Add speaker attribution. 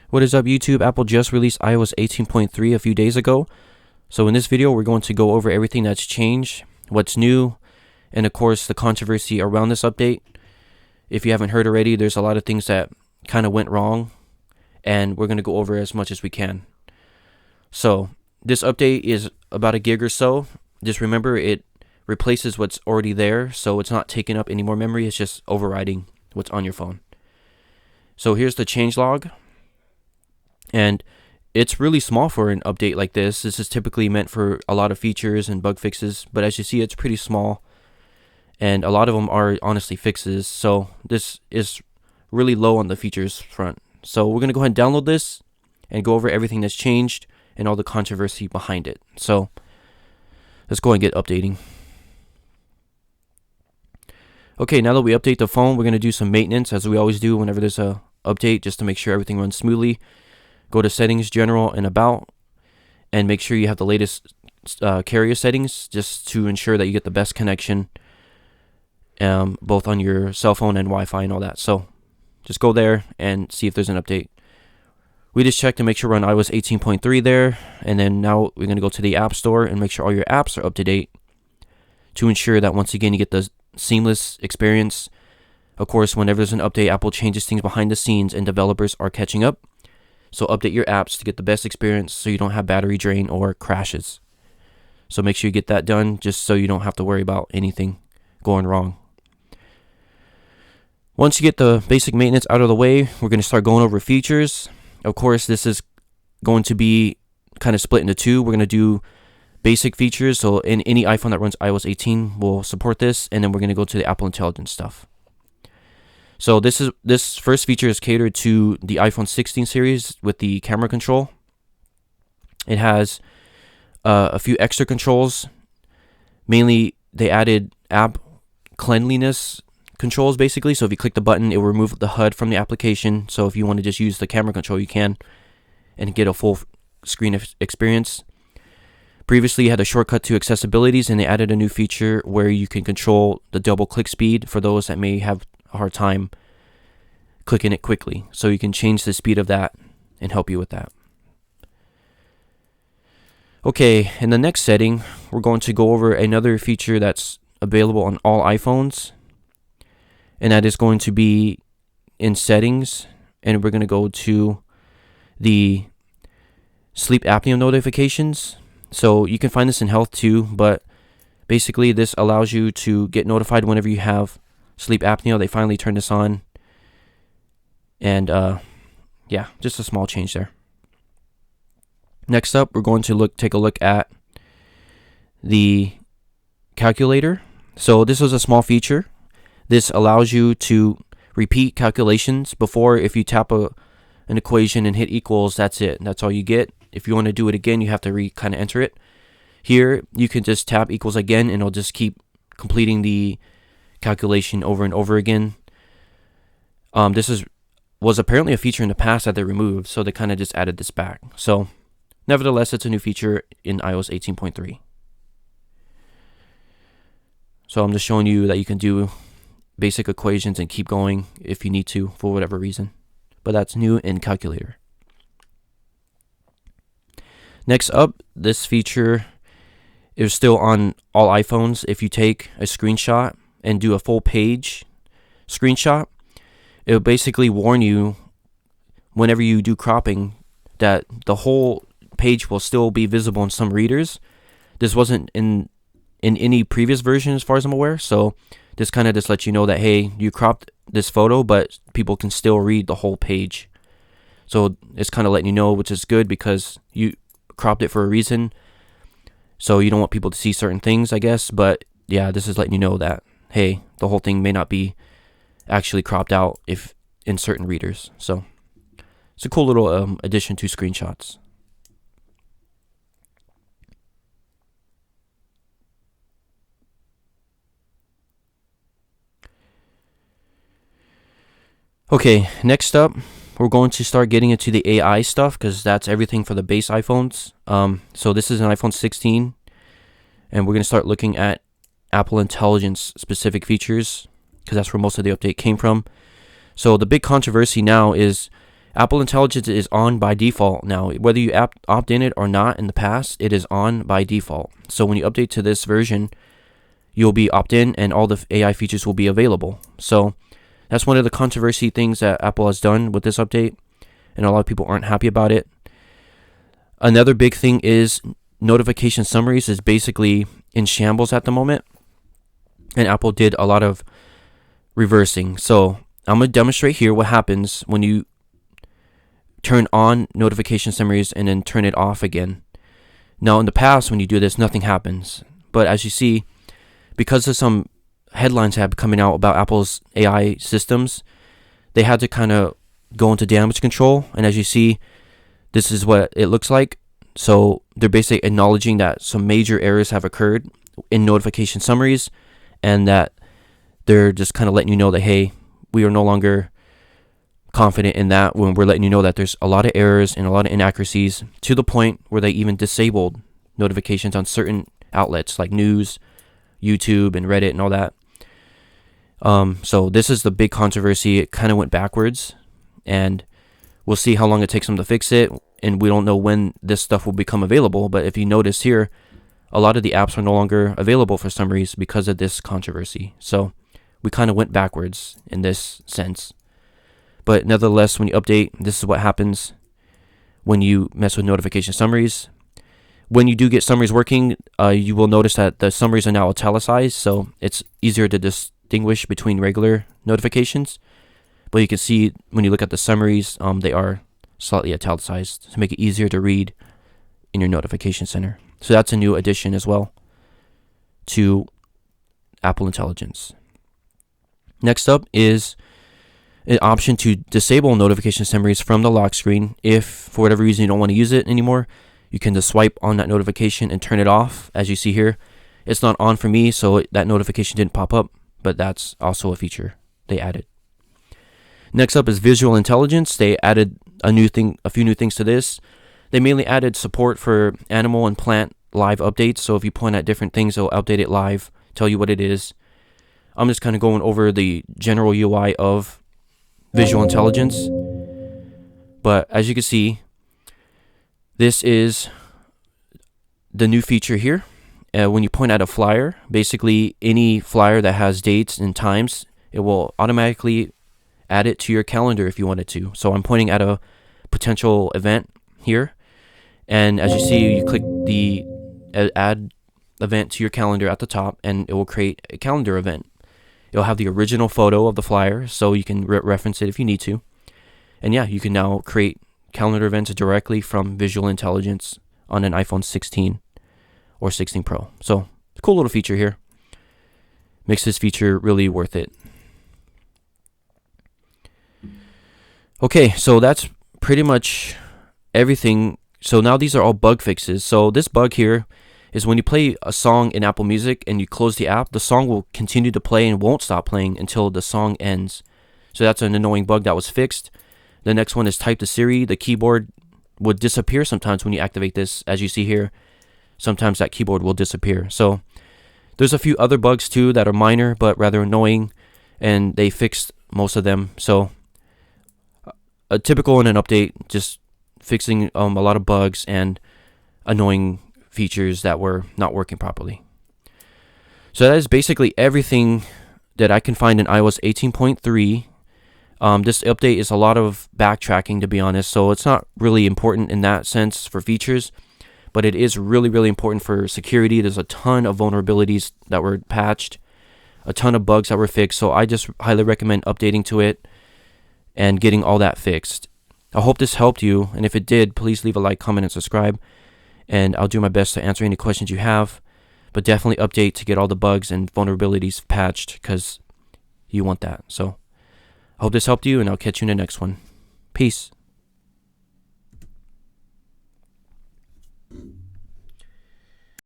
Speaker 1: What is up, YouTube? Apple just released iOS 18.3 a few days ago. So in this video, we're going to go over everything that's changed, what's new, and of course the controversy around this update. If you haven't heard already, there's a lot of things that kind of went wrong, and we're going to go over as much as we can. So this update is about a gig or so. Just remember, it replaces what's already there, so it's not taking up any more memory. It's just overriding what's on your phone. So here's the changelog. And it's really small for an update like this. This is typically meant for a lot of features and bug fixes, but as you see, it's pretty small, and a lot of them are honestly fixes. So this is really low on the features front. So we're going to go ahead and download this and go over everything that's changed and all the controversy behind it. So let's go and get updating. Okay, now that we update the phone, we're going to do some maintenance, as we always do whenever there's a update, just to make sure everything runs smoothly. Go to Settings, General, and About, and make sure you have the latest carrier settings, just to ensure that you get the best connection, both on your cell phone and Wi-Fi and all that. So just go there and see if there's an update. We just checked to make sure we're on iOS 18.3 there, and then now we're going to go to the App Store and make sure all your apps are up to date to ensure that once again you get the seamless experience. Of course, whenever there's an update, Apple changes things behind the scenes and developers are catching up. So update your apps to get the best experience so you don't have battery drain or crashes. So make sure you get that done, just so you don't have to worry about anything going wrong. Once you get the basic maintenance out of the way, we're going to start going over features. Of course, this is going to be kind of split into two. We're going to do basic features, so in any iPhone that runs iOS 18 will support this, and then we're going to go to the Apple Intelligence stuff. So this first feature is catered to the iPhone 16 series with the camera control. It has a few extra controls. Mainly, they added app cleanliness controls, basically. So if you click the button, it will remove the HUD from the application. So if you want to just use the camera control, you can, and get a full screen experience. Previously, you had a shortcut to accessibilities, and they added a new feature where you can control the double click speed for those that may have a hard time clicking it quickly. So you can change the speed of that and help you with that. Okay, in the next setting, we're going to go over another feature that's available on all iPhones, and that is going to be in settings, and we're going to go to the sleep apnea notifications. So you can find this in health too, but basically this allows you to get notified whenever you have sleep apnea. They finally turned this on, and yeah, just a small change there. Next up, we're going to take a look at the calculator. So this was a small feature. This allows you to repeat calculations before. If you tap an equation and hit equals, that's it. That's all you get. If you want to do it again, you have to kind of enter it. Here, you can just tap equals again, and it'll just keep completing the calculation over and over again. This was apparently a feature in the past that they removed, so they kind of just added this back. So nevertheless, it's a new feature in iOS 18.3. So I'm just showing you that you can do basic equations and keep going if you need to for whatever reason. But that's new in calculator. Next up, this feature is still on all iPhones. If you take a screenshot and do a full page screenshot, it will basically warn you whenever you do cropping that the whole page will still be visible in some readers. This wasn't in any previous version as far as I'm aware, so this kind of just lets you know that, hey, you cropped this photo, but people can still read the whole page. So it's kind of letting you know, which is good because you cropped it for a reason, so you don't want people to see certain things, I guess. But yeah, this is letting you know that, hey, the whole thing may not be actually cropped out if in certain readers. So it's a cool little addition to screenshots. Okay, next up, we're going to start getting into the AI stuff, because that's everything for the base iPhones. So this is an iPhone 16, and we're going to start looking at Apple Intelligence specific features, because that's where most of the update came from. So the big controversy now is Apple Intelligence is on by default now. Whether you opt in it or not in the past, it is on by default. So when you update to this version, you'll be opt-in and all the AI features will be available. So that's one of the controversy things that Apple has done with this update, and a lot of people aren't happy about it. Another big thing is notification summaries is basically in shambles at the moment, and Apple did a lot of reversing. So I'm going to demonstrate here what happens when you turn on notification summaries and then turn it off again. Now in the past, when you do this, nothing happens. But as you see, because of some headlines have coming out about Apple's AI systems, they had to kind of go into damage control. And as you see, this is what it looks like. So they're basically acknowledging that some major errors have occurred in notification summaries, and that they're just kind of letting you know that, hey, we are no longer confident in that, when we're letting you know that there's a lot of errors and a lot of inaccuracies, to the point where they even disabled notifications on certain outlets like news, YouTube, and Reddit and all that. So this is the big controversy. It kind of went backwards, and we'll see how long it takes them to fix it, and we don't know when this stuff will become available. But if you notice here, a lot of the apps are no longer available for summaries because of this controversy. So we kind of went backwards in this sense. But nevertheless, when you update, this is what happens when you mess with notification summaries. When you do get summaries working, you will notice that the summaries are now italicized, so it's easier to distinguish between regular notifications. But you can see when you look at the summaries, they are slightly italicized to make it easier to read in your notification center. So that's a new addition as well to Apple Intelligence. Next up is an option to disable notification summaries from the lock screen. If for whatever reason you don't want to use it anymore, you can just swipe on that notification and turn it off. As you see here, it's not on for me, so that notification didn't pop up, but that's also a feature they added. Next up is visual intelligence. They added a few new things to this. They mainly added support for animal and plant live updates. So if you point at different things, it'll update it live, tell you what it is. I'm just kind of going over the general UI of visual intelligence. But as you can see, this is the new feature here. When you point at a flyer, basically any flyer that has dates and times, it will automatically add it to your calendar if you wanted to. So I'm pointing at a potential event here, and as you see, you click the add event to your calendar at the top, and it will create a calendar event. It'll have the original photo of the flyer, so you can reference it if you need to. And yeah, you can now create calendar events directly from Visual Intelligence on an iPhone 16 or 16 Pro. So, cool little feature here. Makes this feature really worth it. Okay, so that's pretty much everything. So now these are all bug fixes. So this bug here is when you play a song in Apple Music and you close the app, the song will continue to play and won't stop playing until the song ends. So that's an annoying bug that was fixed. The next one is type to Siri. The keyboard would disappear sometimes when you activate this. As you see here, sometimes that keyboard will disappear. So there's a few other bugs too that are minor but rather annoying, and they fixed most of them. So a typical in an update, just fixing a lot of bugs and annoying features that were not working properly. So that is basically everything that I can find in iOS 18.3. This update is a lot of backtracking, to be honest, so it's not really important in that sense for features, but it is really, really important for security. There's a ton of vulnerabilities that were patched, a ton of bugs that were fixed, so I just highly recommend updating to it and getting all that fixed. I hope this helped you, and if it did, please leave a like, comment, and subscribe, and I'll do my best to answer any questions you have, but definitely update to get all the bugs and vulnerabilities patched, because you want that. So I hope this helped you, and I'll catch you in the next one. Peace.